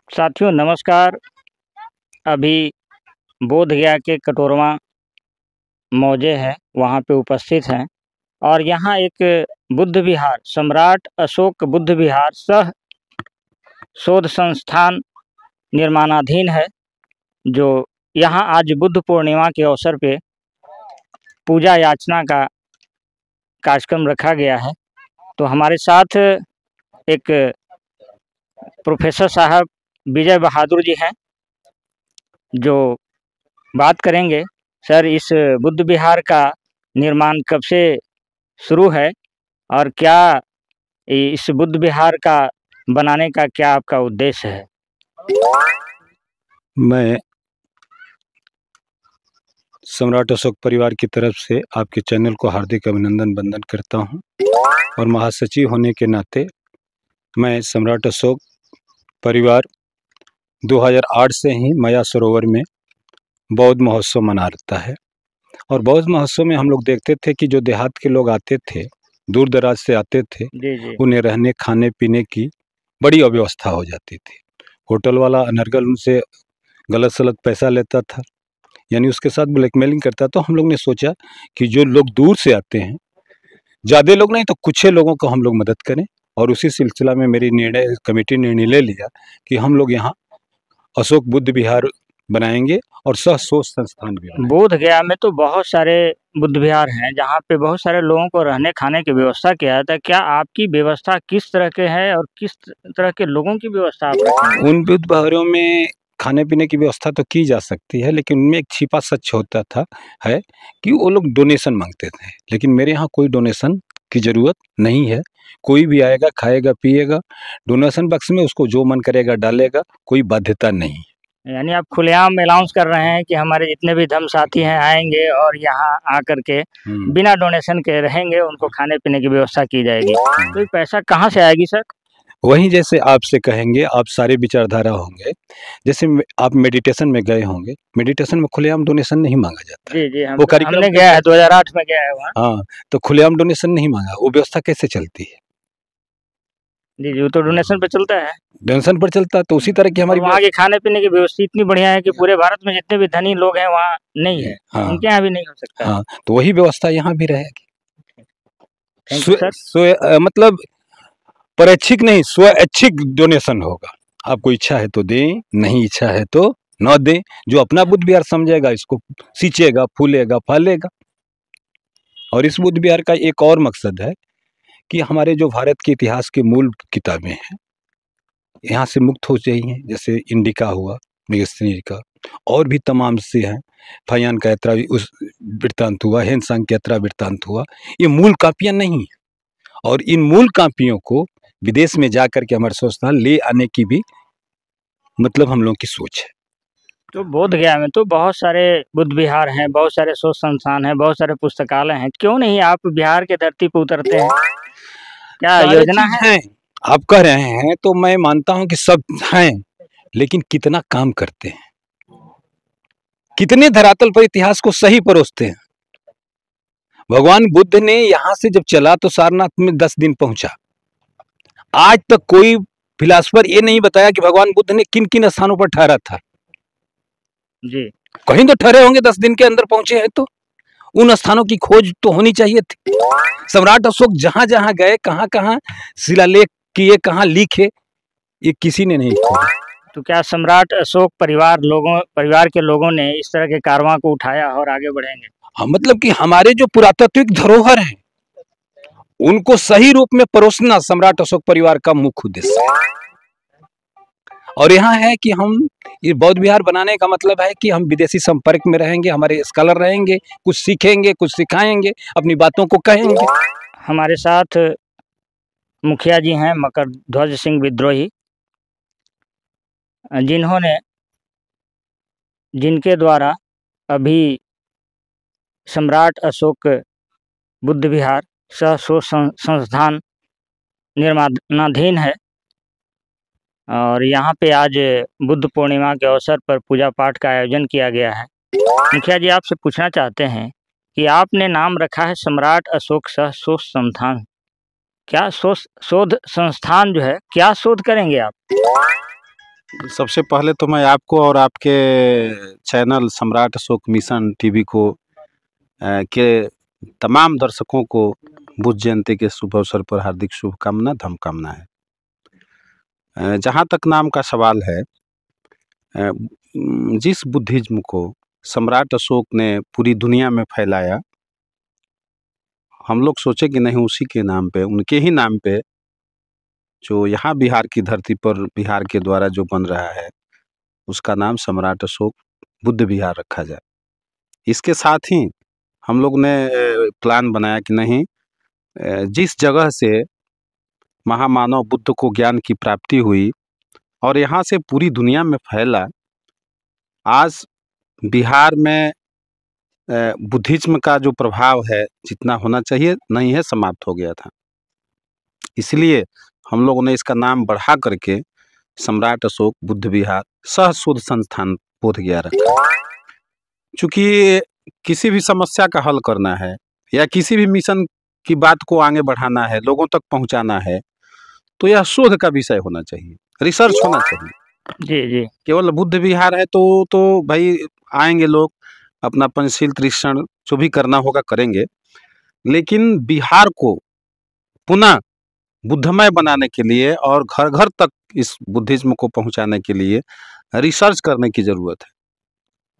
साथियों नमस्कार। अभी बोधगया के कटोरवा मौजे है, वहाँ पे उपस्थित हैं और यहाँ एक बुद्ध विहार, सम्राट अशोक बुद्ध विहार सह शोध संस्थान निर्माणाधीन है, जो यहाँ आज बुद्ध पूर्णिमा के अवसर पे पूजा याचना का कार्यक्रम रखा गया है। तो हमारे साथ एक प्रोफेसर साहब विजय बहादुर जी हैं, जो बात करेंगे। सर, इस बुद्ध विहार का निर्माण कब से शुरू है और क्या इस बुद्ध विहार का बनाने का क्या आपका उद्देश्य है? मैं सम्राट अशोक परिवार की तरफ से आपके चैनल को हार्दिक अभिनंदन वंदन करता हूं और महासचिव होने के नाते मैं सम्राट अशोक परिवार 2008 से ही माया सरोवर में बौद्ध महोत्सव मना रहा है। और बौद्ध महोत्सव में हम लोग देखते थे कि जो देहात के लोग आते थे, दूर दराज से आते थे, उन्हें रहने खाने पीने की बड़ी अव्यवस्था हो जाती थी। होटल वाला अनर्गल उनसे गलत सलत पैसा लेता था, यानी उसके साथ ब्लैकमेलिंग करता। तो हम लोग ने सोचा कि जो लोग दूर से आते हैं, ज़्यादा लोग नहीं तो कुछ लोगों को हम लोग मदद करें, और उसी सिलसिला में मेरी कमेटी ने निर्णय ले लिया कि हम लोग यहाँ अशोक बुद्ध विहार बनाएंगे और सह शोध संस्थान भी बनाएंगे। बोधगया में तो बहुत सारे बुद्ध विहार हैं जहाँ पे बहुत सारे लोगों को रहने खाने की व्यवस्था किया जाता है। क्या आपकी व्यवस्था किस तरह के है और किस तरह के लोगों की व्यवस्था आप रखेंगे? उन बुद्ध विहारों में खाने पीने की व्यवस्था तो की जा सकती है, लेकिन उनमें एक छिपा सच होता था है कि वो लोग डोनेशन मांगते थे। लेकिन मेरे यहाँ कोई डोनेशन की ज़रूरत नहीं है। कोई भी आएगा, खाएगा, पिएगा, डोनेशन बक्स में उसको जो मन करेगा डालेगा, कोई बाध्यता नहीं। यानी आप खुलेआम अनाउंस कर रहे हैं कि हमारे जितने भी धर्म साथी हैं आएंगे और यहाँ आकर के बिना डोनेशन के रहेंगे, उनको खाने पीने की व्यवस्था की जाएगी। तो पैसा कहाँ से आएगी सर? वहीं जैसे आपसे कहेंगे, आप सारे विचारधारा होंगे, जैसे आप मेडिटेशन में गए होंगे, मेडिटेशन में खुलेआम डोनेशन नहीं मांगा जाता। जी जी, हमने गया है, 2008 में गया है वहाँ। हाँ, तो खुलेआम डोनेशन नहीं मांगा। वो व्यवस्था कैसे चलती है? जी जी, वो तो डोनेशन पर चलता है। डोनेशन पर चलता है, तो उसी तरह की हमारी वहाँ के खाने पीने की व्यवस्था इतनी बढ़िया है कि पूरे भारत में जितने भी धनी लोग हैं वहाँ नहीं है। हाँ, उनके यहाँ भी नहीं हो सकता। हाँ, तो वही व्यवस्था यहाँ भी रहेगी। मतलब परैच्छिक नहीं, स्वैच्छिक डोनेशन होगा। आपको इच्छा है तो दें, नहीं इच्छा है तो न दें। जो अपना बुद्ध विहार समझेगा इसको सींचेगा, फूलेगा, फलेगा। और इस बुद्ध विहार का एक और मकसद है कि हमारे जो भारत के इतिहास की मूल किताबें हैं यहाँ से मुक्त हो चाहिए। जैसे इंडिका हुआ, मेगस्थनीय का, और भी तमाम से हैं। फायान का यात्रा उस वृत्तांत हुआ, हेनसांग की यात्रा वृत्तांत हुआ। ये मूल कापियाँ नहीं है, और इन मूल कापियों को विदेश में जाकर के हमारे संस्थान ले आने की भी मतलब हम लोगों की सोच है। तो बोधगया में तो बहुत सारे बुद्ध विहार हैं, बहुत सारे शोध संस्थान हैं, बहुत सारे पुस्तकालय हैं। क्यों नहीं आप बिहार के धरती पर उतरते हैं? क्या योजना है? आप कह रहे हैं तो मैं मानता हूं कि सब हैं, लेकिन कितना काम करते हैं, कितने धरातल पर इतिहास को सही परोसते हैं। भगवान बुद्ध ने यहां से जब चला तो सारनाथ में 10 दिन पहुंचा। आज तक कोई फिलासफर ये नहीं बताया कि भगवान बुद्ध ने किन किन स्थानों पर ठहरा था। जी, कहीं तो ठहरे होंगे, 10 दिन के अंदर पहुंचे हैं, तो उन स्थानों की खोज तो होनी चाहिए थी। सम्राट अशोक जहां जहां गए, कहां कहां शिलालेख किए, कहां लिखे, ये किसी ने नहीं खोजा। तो क्या सम्राट अशोक परिवार के लोगों ने इस तरह के कारवां को उठाया और आगे बढ़ेंगे? हाँ, मतलब कि हमारे जो पुरातात्विक धरोहर हैं उनको सही रूप में परोसना सम्राट अशोक परिवार का मुख्य उद्देश्य है। और यहाँ है कि हम ये बौद्ध विहार बनाने का मतलब है कि हम विदेशी संपर्क में रहेंगे, हमारे स्कॉलर रहेंगे, कुछ सीखेंगे, कुछ सिखाएंगे, अपनी बातों को कहेंगे। हमारे साथ मुखिया जी हैं मकरध्वज सिंह विद्रोही, जिनके द्वारा अभी सम्राट अशोक बुद्ध विहार सह शोध संस्थान निर्माणाधीन है और यहाँ पे आज बुद्ध पूर्णिमा के अवसर पर पूजा पाठ का आयोजन किया गया है। मुखिया जी, आपसे पूछना चाहते हैं कि आपने नाम रखा है सम्राट अशोक सह शोध संस्थान। क्या शोध संस्थान जो है, क्या शोध करेंगे आप? सबसे पहले तो मैं आपको और आपके चैनल सम्राट अशोक मिशन टीवी को के तमाम दर्शकों को बुद्ध जयंती के शुभ अवसर पर हार्दिक शुभकामना धमकामना है। जहाँ तक नाम का सवाल है, जिस बुद्धिज्म को सम्राट अशोक ने पूरी दुनिया में फैलाया, हम लोग सोचे कि नहीं उसी के नाम पे, उनके ही नाम पे जो यहाँ बिहार की धरती पर बिहार के द्वारा जो बन रहा है उसका नाम सम्राट अशोक बुद्ध विहार रखा जाए। इसके साथ ही हम लोग ने प्लान बनाया कि नहीं, जिस जगह से महामानव बुद्ध को ज्ञान की प्राप्ति हुई और यहाँ से पूरी दुनिया में फैला, आज बिहार में बुद्धिज्म का जो प्रभाव है जितना होना चाहिए नहीं है, समाप्त हो गया था। इसलिए हम लोगों ने इसका नाम बढ़ा करके सम्राट अशोक बुद्ध विहार सहशोध संस्थान बोधगया रखा। चूंकि किसी भी समस्या का हल करना है या किसी भी मिशन की बात को आगे बढ़ाना है, लोगों तक पहुंचाना है, तो यह शोध का विषय होना चाहिए, रिसर्च होना चाहिए। जी जी। केवल बुद्ध विहार है तो भाई आएंगे लोग, अपना पंचशील त्रिक्षण जो भी करना होगा करेंगे, लेकिन बिहार को पुनः बुद्धमय बनाने के लिए और घर घर तक इस बुद्धिज्म को पहुंचाने के लिए रिसर्च करने की जरूरत है।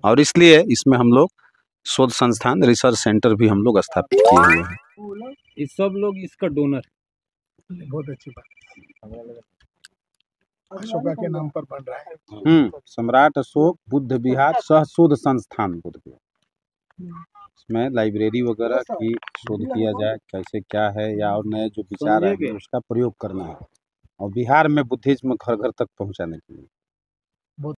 और इसलिए इसमें हम लोग शोध संस्थान, रिसर्च सेंटर भी हम लोग स्थापित किए हुए हैं। इस सब लोग इसका डोनर। बहुत अच्छी बात, अशोका के नाम पर बन रहा है। सम्राट अशोक बुद्ध विहार सहशोध संस्थान बोधगया। इसमें लाइब्रेरी वगैरह की शोध किया जाए, कैसे क्या है, या और नए जो विचार है उसका प्रयोग करना है और बिहार में बुद्धिज्म घर घर तक पहुंचाने के लिए।